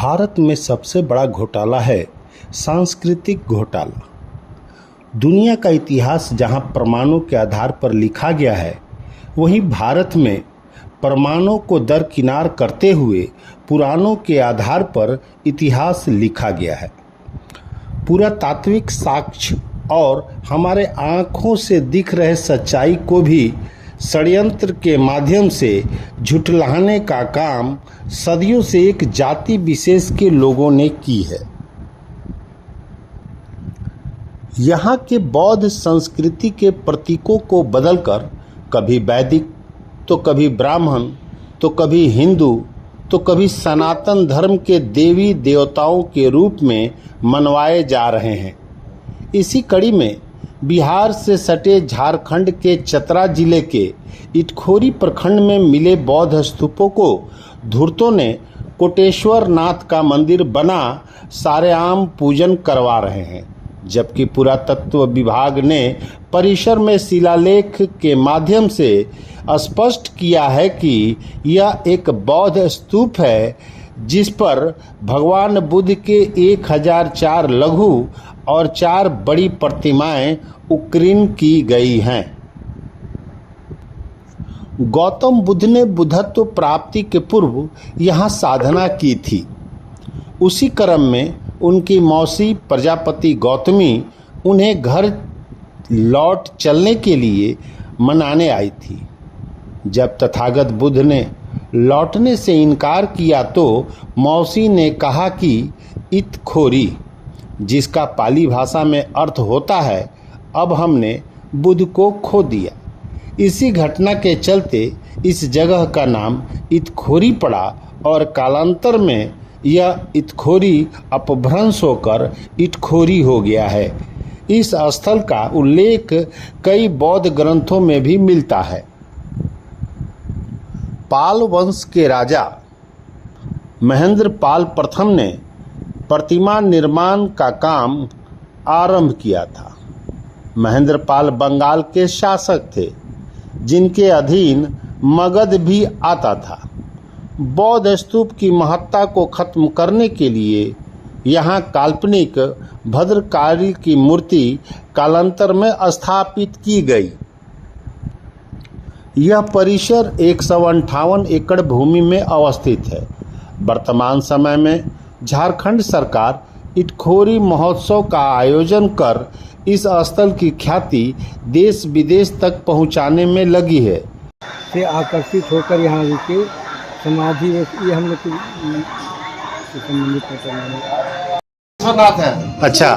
भारत में सबसे बड़ा घोटाला है सांस्कृतिक घोटाला। दुनिया का इतिहास जहां प्रमाणों के आधार पर लिखा गया है, वहीं भारत में प्रमाणों को दरकिनार करते हुए पुराणों के आधार पर इतिहास लिखा गया है। पुरातात्विक साक्ष्य और हमारे आँखों से दिख रहे सच्चाई को भी षड्यंत्र के माध्यम से झुठलाने का काम सदियों से एक जाति विशेष के लोगों ने की है। यहाँ के बौद्ध संस्कृति के प्रतीकों को बदलकर कभी वैदिक, तो कभी ब्राह्मण, तो कभी हिंदू, तो कभी सनातन धर्म के देवी देवताओं के रूप में मनवाए जा रहे हैं। इसी कड़ी में बिहार से सटे झारखंड के चतरा जिले के इटखोरी प्रखंड में मिले बौद्ध स्तूपों को धूर्तों ने कोटेश्वर नाथ का मंदिर बना सारेआम पूजन करवा रहे हैं, जबकि पुरातत्व विभाग ने परिसर में शिलालेख के माध्यम से स्पष्ट किया है कि यह एक बौद्ध स्तूप है, जिस पर भगवान बुद्ध के 1004 लघु और 4 बड़ी प्रतिमाएं उत्कीर्ण की गई हैं। गौतम बुद्ध ने बुद्धत्व प्राप्ति के पूर्व यहाँ साधना की थी। उसी क्रम में उनकी मौसी प्रजापति गौतमी उन्हें घर लौट चलने के लिए मनाने आई थी। जब तथागत बुद्ध ने लौटने से इनकार किया तो मौसी ने कहा कि इटखोरी, जिसका पाली भाषा में अर्थ होता है, अब हमने बुद्ध को खो दिया। इसी घटना के चलते इस जगह का नाम इटखोरी पड़ा और कालांतर में यह इटखोरी अपभ्रंश होकर इटखोरी हो गया है। इस स्थल का उल्लेख कई बौद्ध ग्रंथों में भी मिलता है। पाल वंश के राजा महेंद्र पाल प्रथम ने प्रतिमा निर्माण का काम आरंभ किया था। महेंद्र पाल बंगाल के शासक थे, जिनके अधीन मगध भी आता था। बौद्ध स्तूप की महत्ता को खत्म करने के लिए यहाँ काल्पनिक भद्रकाली की मूर्ति कालांतर में स्थापित की गई। यह परिसर 158 एकड़ भूमि में अवस्थित है। वर्तमान समय में झारखंड सरकार इटखोरी महोत्सव का आयोजन कर इस स्थल की ख्याति देश विदेश तक पहुंचाने में लगी है। से आकर्षित होकर यहाँ रुके समाधि, ये हम लोग है। अच्छा,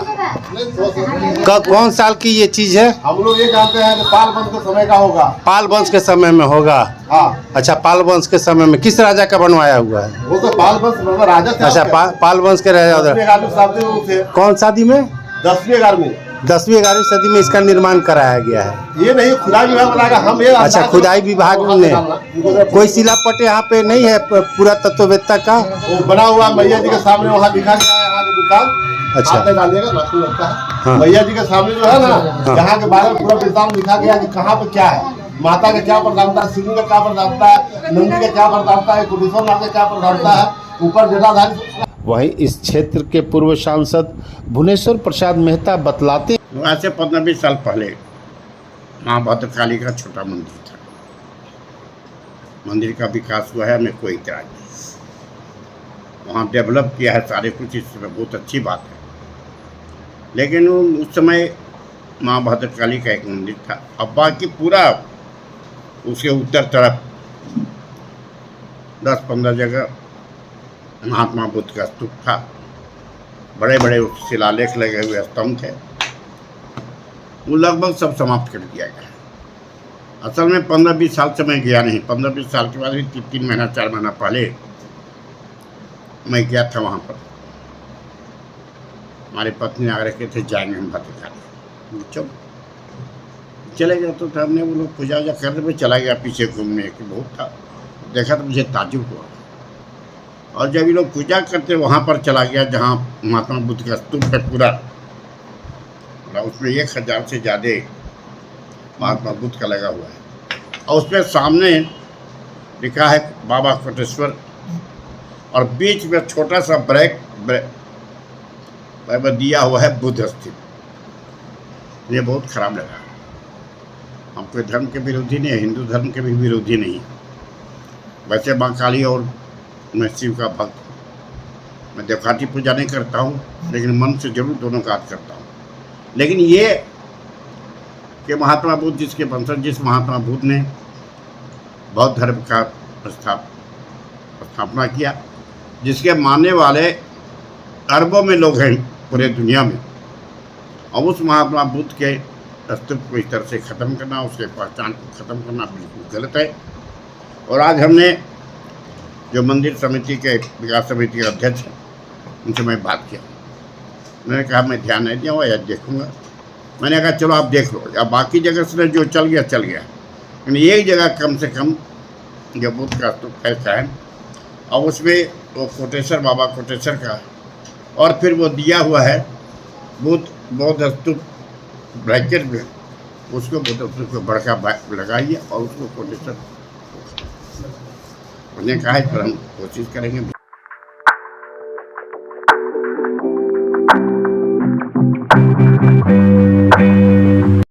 कौन साल की ये चीज है? हम लोग ये जानते हैं पाल वंश के समय का होगा। पाल वंश के समय में होगा। हाँ। अच्छा, पाल वंश के समय में किस राजा का बनवाया हुआ है? वो तो पाल वंश राजा थे। अच्छा, पाल वंश के राजा थे। कौन शादी में? 10वीं 11वीं सदी में इसका निर्माण कराया गया है। ये नहीं, खुदाई विभाग बनाएगा। हम ये अच्छा, खुदाई विभाग ने कोई शिलापट यहाँ पे नहीं है पुरातत्ववेत्ता का? वो बना हुआ मैया जी के सामने वहाँ दिखा गया है। यहाँ की दुकान अच्छा डालिएगा, लगता है। हाँ। मैया जी के सामने जो है ना, यहाँ के बारे में पूरा विस्तार लिखा गया कि कहाँ पे क्या है, माता का क्या प्रधानता है, सिंह का क्या प्रधानता है, नंदी का क्या प्रधानता है, कुटेश्वर नाथ का क्या प्रधानता है, ऊपर जटाधारी। वहीं इस क्षेत्र के पूर्व सांसद भुवनेश्वर प्रसाद मेहता बतलाते, आज से 15-20 साल पहले माँ भद्रकाली का छोटा मंदिर था। मंदिर का विकास हुआ है, हमें कोई इतराज नहीं। वहाँ डेवलप किया है सारे कुछ, इसमें बहुत अच्छी बात है। लेकिन उस समय माँ भद्रकाली का एक मंदिर था। अब बाकी पूरा उसके उत्तर तरफ 10-15 जगह महात्मा बुद्ध का स्तूप था। बड़े बड़े शिलालेख लगे हुए स्तंभ थे। वो लगभग सब समाप्त कर दिया गया। असल में 15-20 साल से मैं गया नहीं। 15-20 साल के बाद भी 3 महीना 4 महीना पहले मैं गया था वहाँ पर। हमारी पत्नी आग्रह के थे जाएंगे हम भद्रकाली। चलो चले गए तो हमने वो लोग पूजा वूजा करने में चला गया पीछे घूमने की बहुत था। देखा तो मुझे ताज्जुब हुआ। और जब ये लोग पूजा करते वहाँ पर चला गया जहाँ महात्मा बुद्ध का स्तूप है पूरा, उसमें 1000 से ज़्यादा महात्मा बुद्ध का लगा हुआ है। और उसमें सामने लिखा है बाबा कोटेश्वर और बीच में छोटा सा ब्रेक दिया हुआ है बुद्ध स्थित। ये बहुत खराब लगा। हम कोई धर्म के विरोधी नहीं है, हिंदू धर्म के भी विरोधी नहीं है। वैसे माँ काली और मैं शिव का भक्त हूँ। मैं देवकाठी पूजा नहीं करता हूँ, लेकिन मन से जरूर दोनों का याद करता हूँ। लेकिन ये कि महात्मा बुद्ध जिसके वंशज जिस महात्मा बुद्ध ने बौद्ध धर्म का स्थापना किया, जिसके मानने वाले अरबों में लोग हैं पूरे दुनिया में, और उस महात्मा बुद्ध के अस्तित्व को इस तरह से ख़त्म करना, उसके पहचान को ख़त्म करना बिल्कुल गलत है। और आज हमने जो मंदिर समिति के विकास समिति के अध्यक्ष हैं, उनसे मैं बात किया। उन्होंने कहा मैं ध्यान नहीं दिया या देखूँगा। मैंने कहा चलो आप देख लो, या बाकी जगह से जो चल गया चल गया, लेकिन एक जगह कम से कम जो बुद्ध का स्तूप ऐसा है, और उसमें वो कोटेश्वर बाबा कोटेश्वर का, और फिर वो दिया हुआ है बौद्ध स्तूप ब्रैकेट में, उसको बौद्ध स्तूप को बड़का लगाइए और उसको कोटेश्वर। उन्हें कहा है पर हम कोशिश करेंगे।